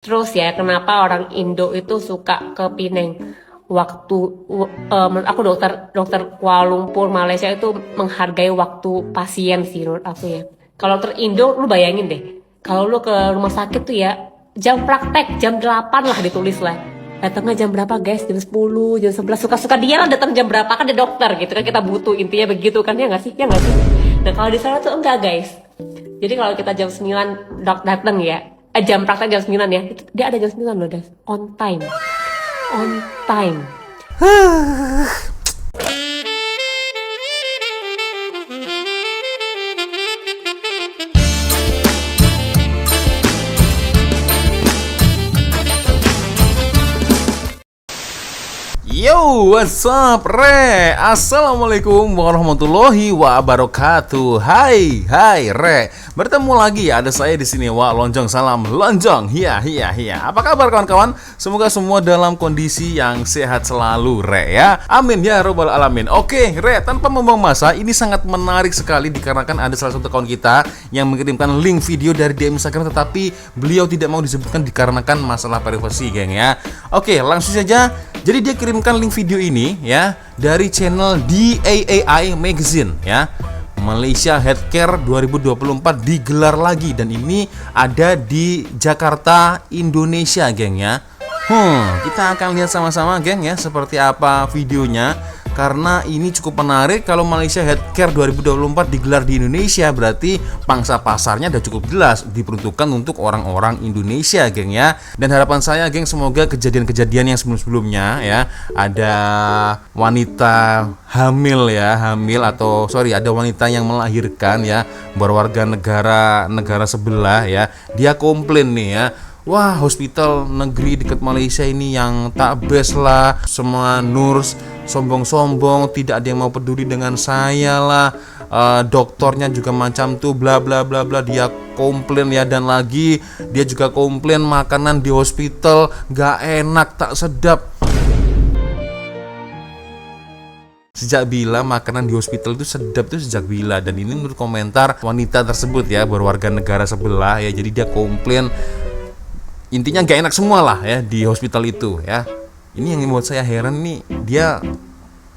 Terus ya, kenapa orang Indo itu suka ke Pineng? Menurut aku dokter Kuala Lumpur Malaysia itu menghargai waktu pasien sih menurut aku ya. Kalau dokter Indo, lu bayangin deh, kalau lu ke rumah sakit tuh ya, jam praktek jam 8 lah ditulis lah. Datangnya jam berapa guys? Jam 10, jam 11, suka-suka dia lah datang jam berapa, kan dia dokter gitu kan, kita butuh intinya begitu kan, ya nggak sih? Ya nggak sih? Nah kalau di sana tuh enggak guys. Jadi kalau kita jam 9 datang ya, jam praktek jam 9 ya, dia ada jam 9 loh guys, on time. On time. Yo, what's up, Re? Assalamualaikum warahmatullahi wabarakatuh. Hai, Re. Bertemu lagi ada saya di sini, Wak Lonjong. Salam Lonjong. Hiya. Apa kabar kawan-kawan? Semoga semua dalam kondisi yang sehat selalu, Re ya. Amin ya robbal alamin. Oke, Re, tanpa membuang masa, ini sangat menarik sekali dikarenakan ada salah satu kawan kita yang mengirimkan link video dari DM Instagram, tetapi beliau tidak mau disebutkan dikarenakan masalah privasi, geng ya. Oke, langsung saja. Jadi dia kirimkan link video ini ya dari channel DAAI Magazine ya. Malaysia Healthcare 2024 digelar lagi dan ini ada di Jakarta, Indonesia, geng ya. Kita akan lihat sama-sama, geng ya, seperti apa videonya. Karena ini cukup menarik. Kalau Malaysia Healthcare 2024 digelar di Indonesia, berarti pangsa pasarnya udah cukup jelas diperuntukkan untuk orang-orang Indonesia, geng ya. Dan harapan saya, geng, semoga kejadian-kejadian yang sebelum-sebelumnya ya, ada wanita hamil atau ada wanita yang melahirkan ya, berwarga negara sebelah ya, dia komplain nih ya, wah, hospital negeri dekat Malaysia ini yang tak best lah, semua nurse sombong-sombong, tidak ada yang mau peduli dengan saya lah, dokternya juga macam tuh bla bla bla bla. Dia komplain ya, dan lagi dia juga komplain makanan di hospital gak enak, tak sedap. Sejak bila makanan di hospital itu sedap tuh sejak bila? Dan ini menurut komentar wanita tersebut ya, berwarga negara sebelah ya. Jadi dia komplain, intinya gak enak semua lah ya di hospital itu ya. Ini yang membuat saya heran nih, dia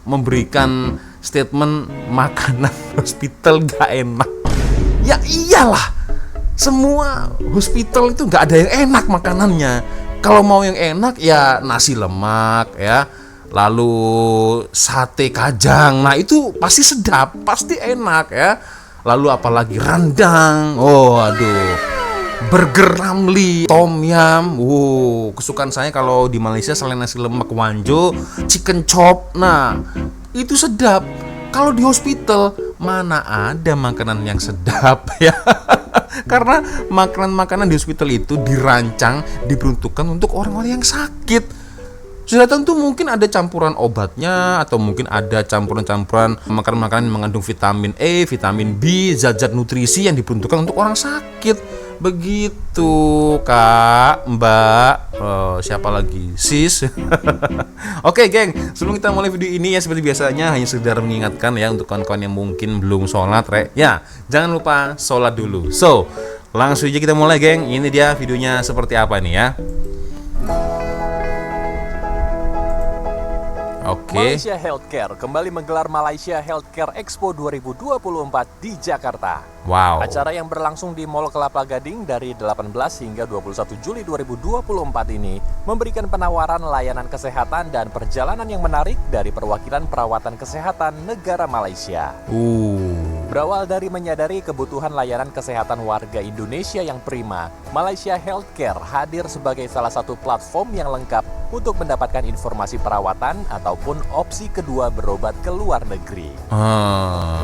memberikan statement makanan hospital gak enak. Ya iyalah, semua hospital itu gak ada yang enak makanannya. Kalau mau yang enak ya nasi lemak ya, lalu sate kajang, nah itu pasti sedap, pasti enak ya. Lalu apalagi rendang, oh aduh, burger Ramly, tom yum. Kesukaan saya kalau di Malaysia selain nasi lemak wanjo, chicken chop. Nah, itu sedap. Kalau di hospital mana ada makanan yang sedap ya. Karena makanan-makanan di hospital itu dirancang, diperuntukkan untuk orang-orang yang sakit. Sudah tentu mungkin ada campuran obatnya, atau mungkin ada campuran-campuran makanan-makanan yang mengandung vitamin E, vitamin B, zat-zat nutrisi yang diperuntukkan untuk orang sakit. Begitu, Kak, Mbak, siapa lagi? Sis. Oke, geng, sebelum kita mulai video ini ya, seperti biasanya hanya sekedar mengingatkan ya untuk kawan-kawan yang mungkin belum sholat, ya, jangan lupa sholat dulu. So, langsung aja kita mulai, geng. Ini dia videonya seperti apa nih ya. Oke. Malaysia Healthcare kembali menggelar Malaysia Healthcare Expo 2024 di Jakarta. Wow. Acara yang berlangsung di Mall Kelapa Gading dari 18 hingga 21 Juli 2024 ini memberikan penawaran layanan kesehatan dan perjalanan yang menarik dari perwakilan perawatan kesehatan negara Malaysia. Berawal dari menyadari kebutuhan layanan kesehatan warga Indonesia yang prima, Malaysia Healthcare hadir sebagai salah satu platform yang lengkap untuk mendapatkan informasi perawatan ataupun opsi kedua berobat ke luar negeri.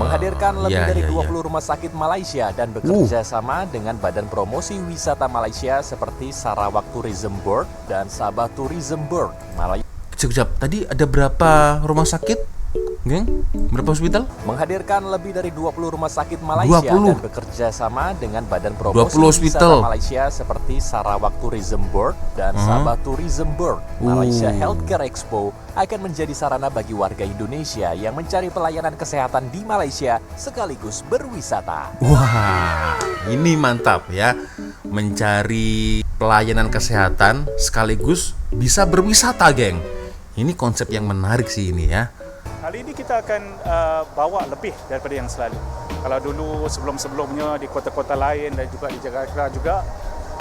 Menghadirkan lebih dari 20 rumah sakit Malaysia dan bekerja sama dengan Badan Promosi Wisata Malaysia seperti Sarawak Tourism Board dan Sabah Tourism Board. Sekejap, tadi ada berapa rumah sakit? geng? Berapa hospital? Menghadirkan lebih dari 20 rumah sakit Malaysia 20. dan bekerja sama dengan badan promosi 20 hospital. wisata Malaysia seperti Sarawak Tourism Board dan Sabah Tourism Board. Malaysia Healthcare Expo akan menjadi sarana bagi warga Indonesia yang mencari pelayanan kesehatan di Malaysia sekaligus berwisata. Wah, ini mantap ya. Mencari pelayanan kesehatan sekaligus bisa berwisata, geng. Ini konsep yang menarik sih ini ya. Kali ini kita akan bawa lebih daripada yang selalu. Kalau dulu sebelum-sebelumnya di kota-kota lain dan juga di Jakarta juga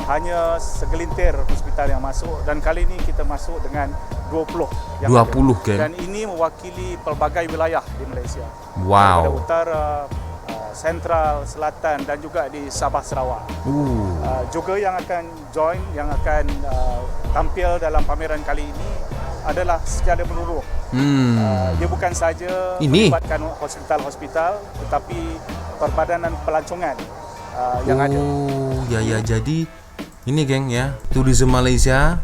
hanya segelintir hospital yang masuk, dan kali ini kita masuk dengan 20 yang 20, ada. geng. Dan ini mewakili pelbagai wilayah di Malaysia. Wow. Daripada utara, sentral, selatan dan juga di Sabah Sarawak. Juga yang akan join, yang akan tampil dalam pameran kali ini adalah secara menyeluruh. Dia bukan saja Ini? melibatkan hospital-hospital, tetapi perbadanan pelancongan yang ada. Oh, ya jadi ini geng ya, Tourism Malaysia,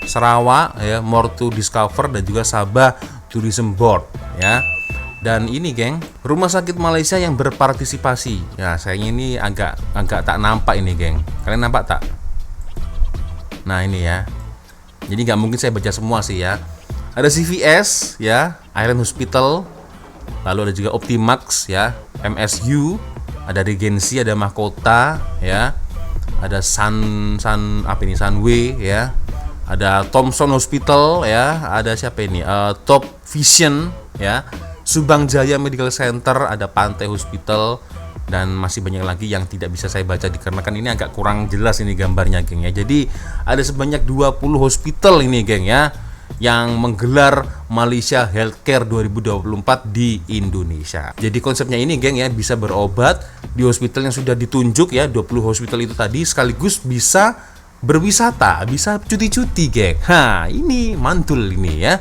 Sarawak ya, More to Discover dan juga Sabah Tourism Board ya. Dan ini geng, rumah sakit Malaysia yang berpartisipasi. Ya, sayangnya ini agak tak nampak ini geng. Kalian nampak tak? Nah ini ya. Jadi nggak mungkin saya baca semua sih ya. Ada CVS ya, Island Hospital, lalu ada juga Optimax ya, MSU, ada Regency, ada Mahkota ya, ada Sunway ya, ada Thomson Hospital ya, ada siapa ini? Top Vision ya, Subang Jaya Medical Center, ada Pantai Hospital, dan masih banyak lagi yang tidak bisa saya baca dikarenakan ini agak kurang jelas ini gambarnya geng ya. Jadi ada sebanyak 20 hospital ini geng ya yang menggelar Malaysia Healthcare 2024 di Indonesia. Jadi konsepnya ini geng ya, bisa berobat di hospital yang sudah ditunjuk ya, 20 hospital itu tadi, sekaligus bisa berwisata, bisa cuti-cuti geng. Ini mantul ini ya.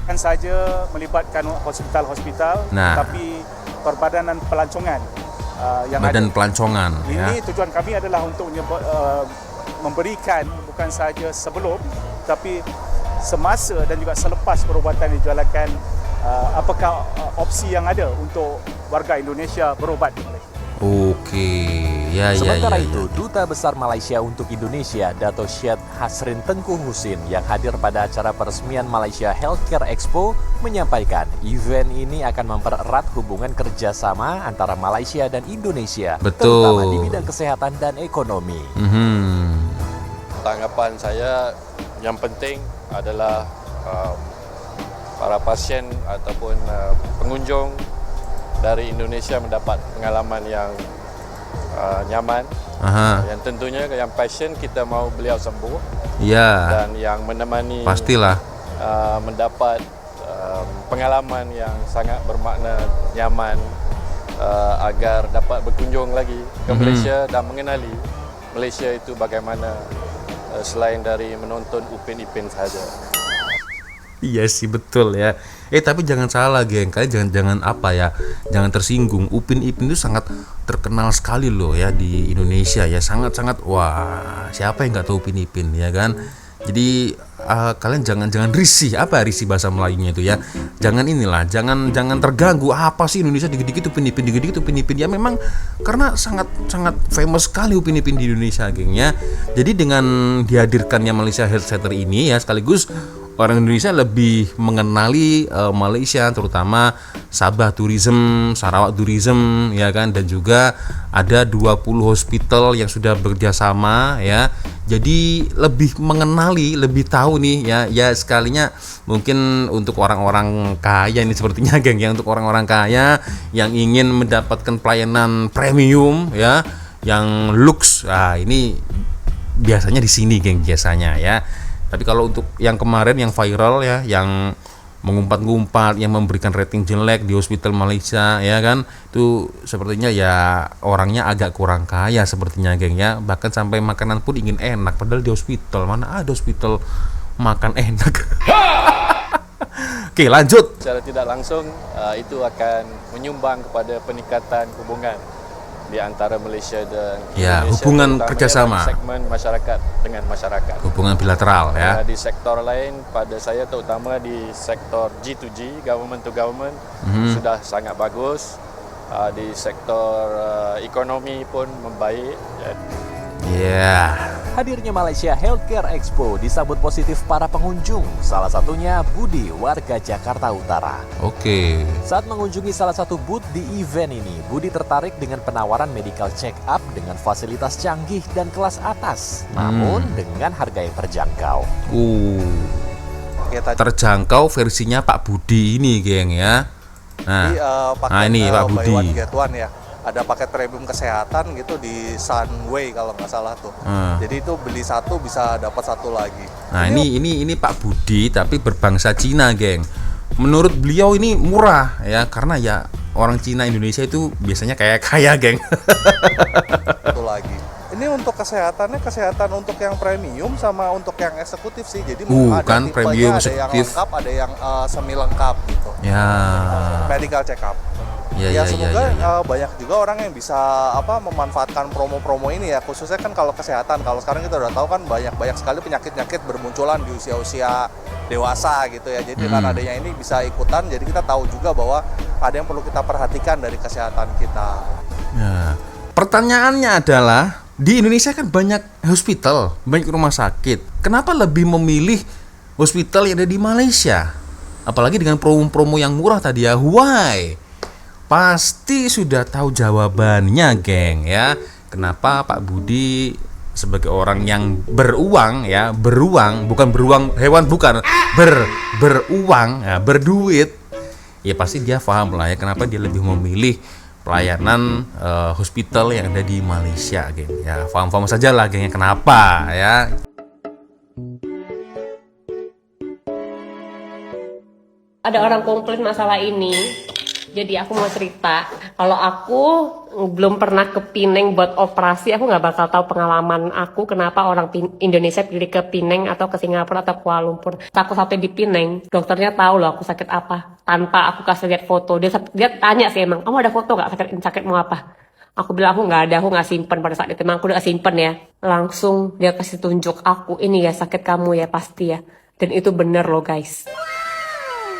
Bukan saja melibatkan hospital-hospital, Nah. tapi perbadanan pelancongan yang Badan ada. pelancongan ya. Ini tujuan kami adalah untuk memberikan bukan saja sebelum, tapi semasa dan juga selepas perubatan dijalankan, apakah opsi yang ada untuk warga Indonesia berobat di Malaysia. Oke, ya. Sementara itu, Duta Besar Malaysia untuk Indonesia, Dato' Syed Hasrin Tengku Husin, yang hadir pada acara peresmian Malaysia Healthcare Expo, menyampaikan event ini akan mempererat hubungan kerjasama antara Malaysia dan Indonesia, Betul. terutama di bidang kesehatan dan ekonomi. Tanggapan saya yang penting adalah para pasien ataupun pengunjung dari Indonesia mendapat pengalaman yang nyaman. Yang tentunya yang pasien kita mau beliau sembuh, Ya, dan yang menemani pastilah. mendapat pengalaman yang sangat bermakna, nyaman, agar dapat berkunjung lagi ke Malaysia dan mengenali Malaysia itu bagaimana, selain dari menonton Upin Ipin saja. Iya sih, betul ya. Tapi jangan salah geng, kalian jangan apa ya, jangan tersinggung. Upin Ipin itu sangat terkenal sekali loh ya di Indonesia ya, sangat-sangat. Wah, siapa yang nggak tahu Upin Ipin ya kan? Jadi kalian jangan risih, apa risih bahasa Melayunya itu ya. Jangan jangan terganggu. Apa sih Indonesia dikit-dikit Upin Ipin, dikit-dikit Upin Ipin. Ya memang karena sangat famous sekali Upin Ipin di Indonesia geng ya. Jadi dengan dihadirkannya Malaysia Health Center ini ya, sekaligus orang Indonesia lebih mengenali Malaysia, terutama Sabah Tourism, Sarawak Tourism ya kan, dan juga ada 20 hospital yang sudah bekerjasama ya. Jadi lebih mengenali, lebih tahu nih ya sekalinya mungkin untuk orang-orang kaya ini sepertinya geng ya, untuk orang-orang kaya yang ingin mendapatkan pelayanan premium ya, yang lux. Ini biasanya di sini geng biasanya ya. Tapi kalau untuk yang kemarin yang viral ya, yang mengumpat-ngumpat, yang memberikan rating jelek di hospital Malaysia ya kan, itu sepertinya ya orangnya agak kurang kaya sepertinya geng ya. Bahkan sampai makanan pun ingin enak, padahal di hospital mana ada hospital makan enak. Oke, lanjut. Secara tidak langsung itu akan menyumbang kepada peningkatan hubungan di antara Malaysia dan Ya, Indonesia, hubungan terutamanya kerjasama. bagi segmen masyarakat dengan masyarakat. Hubungan bilateral ya. Di sektor lain, pada saya terutama di sektor G2G, government to government, sudah sangat bagus. Di sektor ekonomi pun membaik. Ya. Hadirnya Malaysia Healthcare Expo disambut positif para pengunjung, salah satunya Budi, warga Jakarta Utara. Oke. Saat mengunjungi salah satu booth di event ini, Budi tertarik dengan penawaran medical check-up dengan fasilitas canggih dan kelas atas, namun dengan harga yang terjangkau. Terjangkau versinya Pak Budi ini, geng ya. Nah, ini Pak Budi. Buy one get one ya. Ada paket premium kesehatan gitu di Sunway kalau nggak salah tuh. Jadi itu beli satu bisa dapat satu lagi. Nah, ini Pak Budi tapi berbangsa Cina, geng. Menurut beliau ini murah ya, karena ya orang Cina Indonesia itu biasanya kaya, geng. Satu lagi. Ini untuk kesehatannya kesehatan untuk yang premium sama untuk yang eksekutif sih. Jadi ada kan tipenya, premium, ada yang eksekutif. lengkap, ada yang semi lengkap gitu. Ya. Medical check up. Ya, Semoga banyak juga orang yang bisa memanfaatkan promo-promo ini ya, khususnya kan kalau kesehatan. Kalau sekarang kita udah tahu kan banyak sekali penyakit-penyakit bermunculan di usia-usia dewasa gitu ya. Jadi dengan adanya ini bisa ikutan, jadi kita tahu juga bahwa ada yang perlu kita perhatikan dari kesehatan kita. Ya. Pertanyaannya adalah, di Indonesia kan banyak hospital, banyak rumah sakit. Kenapa lebih memilih hospital yang ada di Malaysia? Apalagi dengan promo-promo yang murah tadi ya. Why? Pasti sudah tahu jawabannya, geng ya. Kenapa Pak Budi sebagai orang yang beruang ya, bukan beruang hewan, bukan, beruang ya, berduit. Ya pasti dia paham lah ya kenapa dia lebih memilih pelayanan hospital yang ada di Malaysia, geng. Ya, paham-paham saja lah, geng, kenapa ya. Ada orang komplain masalah ini. Jadi aku mau cerita, kalau aku belum pernah ke Penang buat operasi, aku nggak bakal tahu pengalaman aku kenapa orang Indonesia pilih ke Penang atau ke Singapura atau Kuala Lumpur. Aku sampai di Penang, dokternya tahu loh aku sakit apa, tanpa aku kasih lihat foto. Dia tanya sih, emang kamu ada foto nggak sakit mau apa? Aku bilang aku nggak ada, aku nggak simpen pada saat itu, emang aku udah simpen ya. Langsung dia kasih tunjuk aku, ini ya sakit kamu ya pasti ya. Dan itu bener loh guys.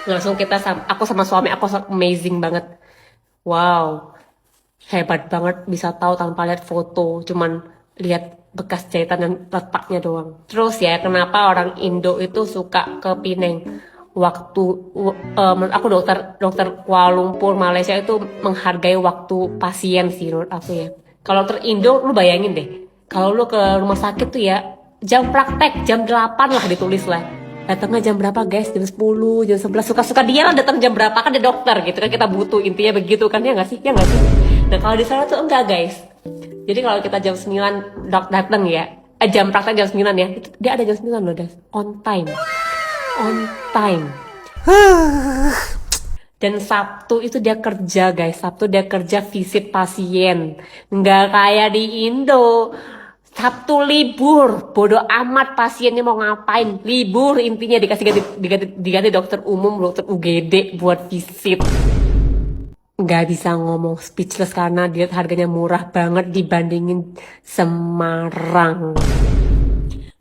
Langsung aku sama suami aku amazing banget. Wow, hebat banget bisa tahu tanpa lihat foto, cuman lihat bekas jahitan dan letaknya doang. Terus ya, kenapa orang Indo itu suka ke Penang? Menurut aku dokter Kuala Lumpur Malaysia itu menghargai waktu pasien sih menurut aku ya. Kalau dokter Indo, lu bayangin deh, kalau lu ke rumah sakit tuh ya, jam praktek jam 8 lah ditulis lah. Datangnya jam berapa guys? Jam 10, jam 11. Suka-suka dia lah datang jam berapa, kan dia dokter gitu kan, kita butuh, intinya begitu kan, ya nggak sih? Ya nggak sih? Nah kalau di sana tuh enggak guys. Jadi kalau kita jam 9 datang ya, jam praktek jam 9 ya, dia ada jam 9 loh, guys. On time. Dan Sabtu itu dia kerja guys, Sabtu dia kerja visit pasien. Nggak kayak di Indo. Sabtu libur, bodoh amat pasiennya mau ngapain, libur intinya, diganti dokter umum, dokter UGD buat visit. Nggak bisa ngomong, speechless karena dia harganya murah banget dibandingin Semarang.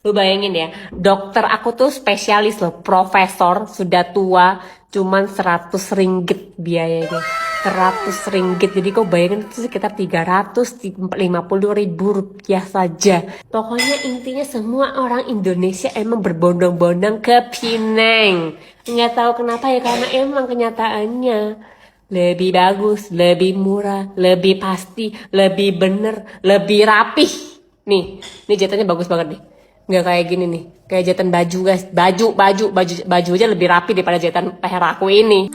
Lu bayangin ya, dokter aku tuh spesialis loh, profesor, sudah tua, cuman 100 ringgit biayanya. 100 ringgit, jadi kau bayangin itu sekitar 350 ribu rupiah saja. Pokoknya intinya semua orang Indonesia emang berbondong-bondong ke Penang. Nggak tahu kenapa ya, karena emang kenyataannya lebih bagus, lebih murah, lebih pasti, lebih bener, lebih rapih. Nih jahitannya bagus banget nih. Nggak kayak gini nih, kayak jahitan baju guys, baju aja lebih rapi daripada jahitan leher aku ini.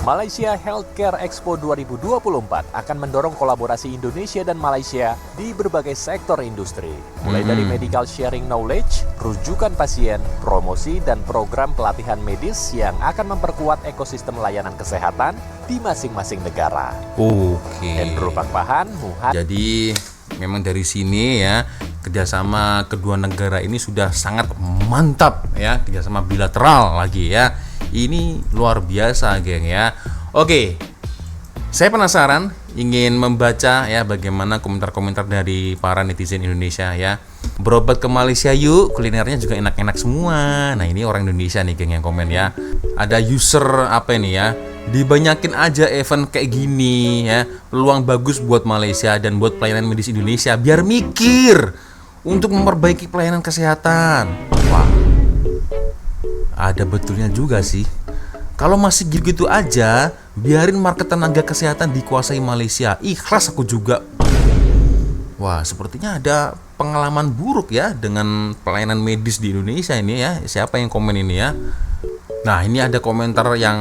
Malaysia Healthcare Expo 2024 akan mendorong kolaborasi Indonesia dan Malaysia di berbagai sektor industri, mulai dari medical sharing knowledge, rujukan pasien, promosi, dan program pelatihan medis yang akan memperkuat ekosistem layanan kesehatan di masing-masing negara. Oke. Andrew Pakpahan, Muhammad. Jadi memang dari sini ya, kerjasama kedua negara ini sudah sangat mantap ya, kerjasama bilateral lagi ya. Ini luar biasa, geng ya. Oke, Saya penasaran, ingin membaca ya bagaimana komentar-komentar dari para netizen Indonesia ya. Berobat ke Malaysia yuk, kulinernya juga enak-enak semua. Nah ini orang Indonesia nih geng yang komen ya. Ada user apa ini ya, dibanyakin aja event kayak gini ya. Peluang bagus buat Malaysia dan buat pelayanan medis Indonesia, biar mikir untuk memperbaiki pelayanan kesehatan. Wah, ada betulnya juga sih. Kalau masih gitu-gitu aja, biarin market tenaga kesehatan dikuasai Malaysia. Ikhlas aku juga. Wah, sepertinya ada pengalaman buruk ya dengan pelayanan medis di Indonesia ini ya. Siapa yang komen ini ya? Nah, ini ada komentar yang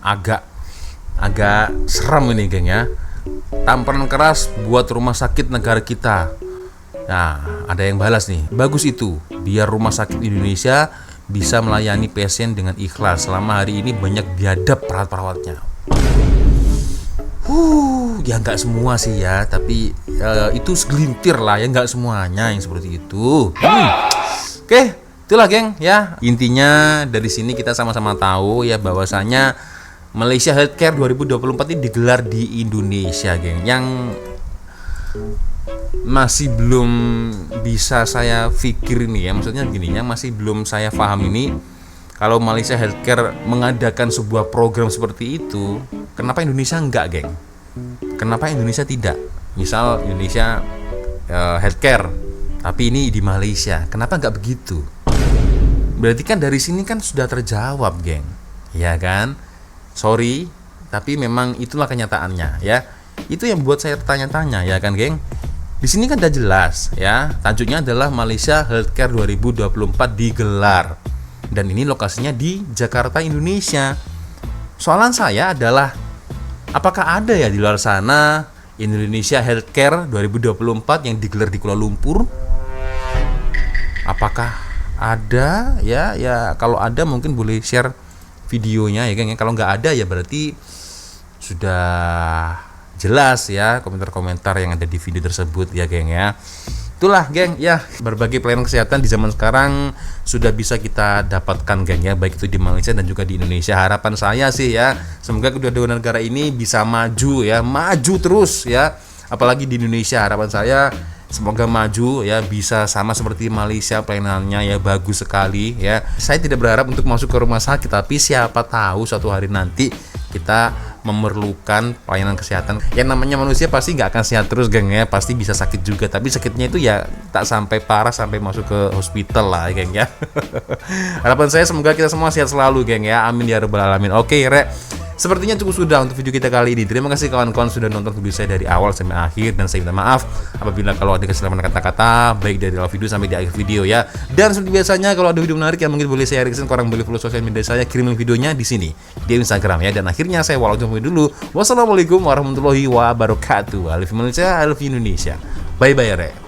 agak seram ini geng ya. Tamparan keras buat rumah sakit negara kita. Nah, ada yang balas nih. Bagus itu, biar rumah sakit Indonesia bisa melayani pasien dengan ikhlas. Selama hari ini banyak biadab perawat-perawatnya. Ya nggak semua sih ya, tapi itu segelintir lah ya, nggak semuanya yang seperti itu. Oke, itulah geng ya. Intinya dari sini kita sama-sama tahu ya bahwasanya Malaysia Healthcare 2024 ini digelar di Indonesia geng. Yang masih belum bisa saya pikir ini ya, maksudnya begini, yang masih belum saya paham ini, kalau Malaysia Healthcare mengadakan sebuah program seperti itu, kenapa Indonesia enggak geng? Kenapa Indonesia tidak? Misal Indonesia Healthcare, tapi ini di Malaysia, kenapa enggak begitu? Berarti kan dari sini kan sudah terjawab geng, ya kan? Sorry, tapi memang itulah kenyataannya ya. Itu yang buat saya tanya-tanya ya kan geng. Di sini kan udah jelas ya, tajuknya adalah Malaysia Healthcare 2024 digelar. Dan ini lokasinya di Jakarta, Indonesia. Soalan saya adalah, apakah ada ya di luar sana Indonesia Healthcare 2024 yang digelar di Kuala Lumpur? Apakah ada ya? Ya kalau ada mungkin boleh share videonya ya geng. Kalau nggak ada ya berarti sudah jelas ya komentar-komentar yang ada di video tersebut ya geng ya. Itulah geng ya, berbagai pelayanan kesehatan di zaman sekarang sudah bisa kita dapatkan geng ya, baik itu di Malaysia dan juga di Indonesia. Harapan saya sih ya, semoga kedua-dua negara ini bisa maju ya, maju terus ya. Apalagi di Indonesia, harapan saya semoga maju ya, bisa sama seperti Malaysia, pelayanannya ya bagus sekali ya. Saya tidak berharap untuk masuk ke rumah sakit, tapi siapa tahu suatu hari nanti kita memerlukan pelayanan kesehatan. Yang namanya manusia pasti nggak akan sehat terus geng ya, pasti bisa sakit juga, tapi sakitnya itu ya tak sampai parah sampai masuk ke hospital lah geng ya. Harapan saya semoga kita semua sehat selalu geng ya, amin ya rabbal alamin. Oke Rek, sepertinya cukup sudah untuk video kita kali ini. Terima kasih kawan-kawan sudah nonton video saya dari awal sampai akhir, dan saya minta maaf apabila kalau ada kesalahan kata-kata baik dari awal video sampai di akhir video ya. Dan seperti biasanya kalau ada video menarik yang mungkin boleh saya reaction, korang boleh follow sosial media saya, kirim videonya di sini di Instagram ya. Dan akhirnya saya walaupun dulu. Wassalamualaikum warahmatullahi wabarakatuh. Alif Malaysia, Alif Indonesia. Bye bye Rek.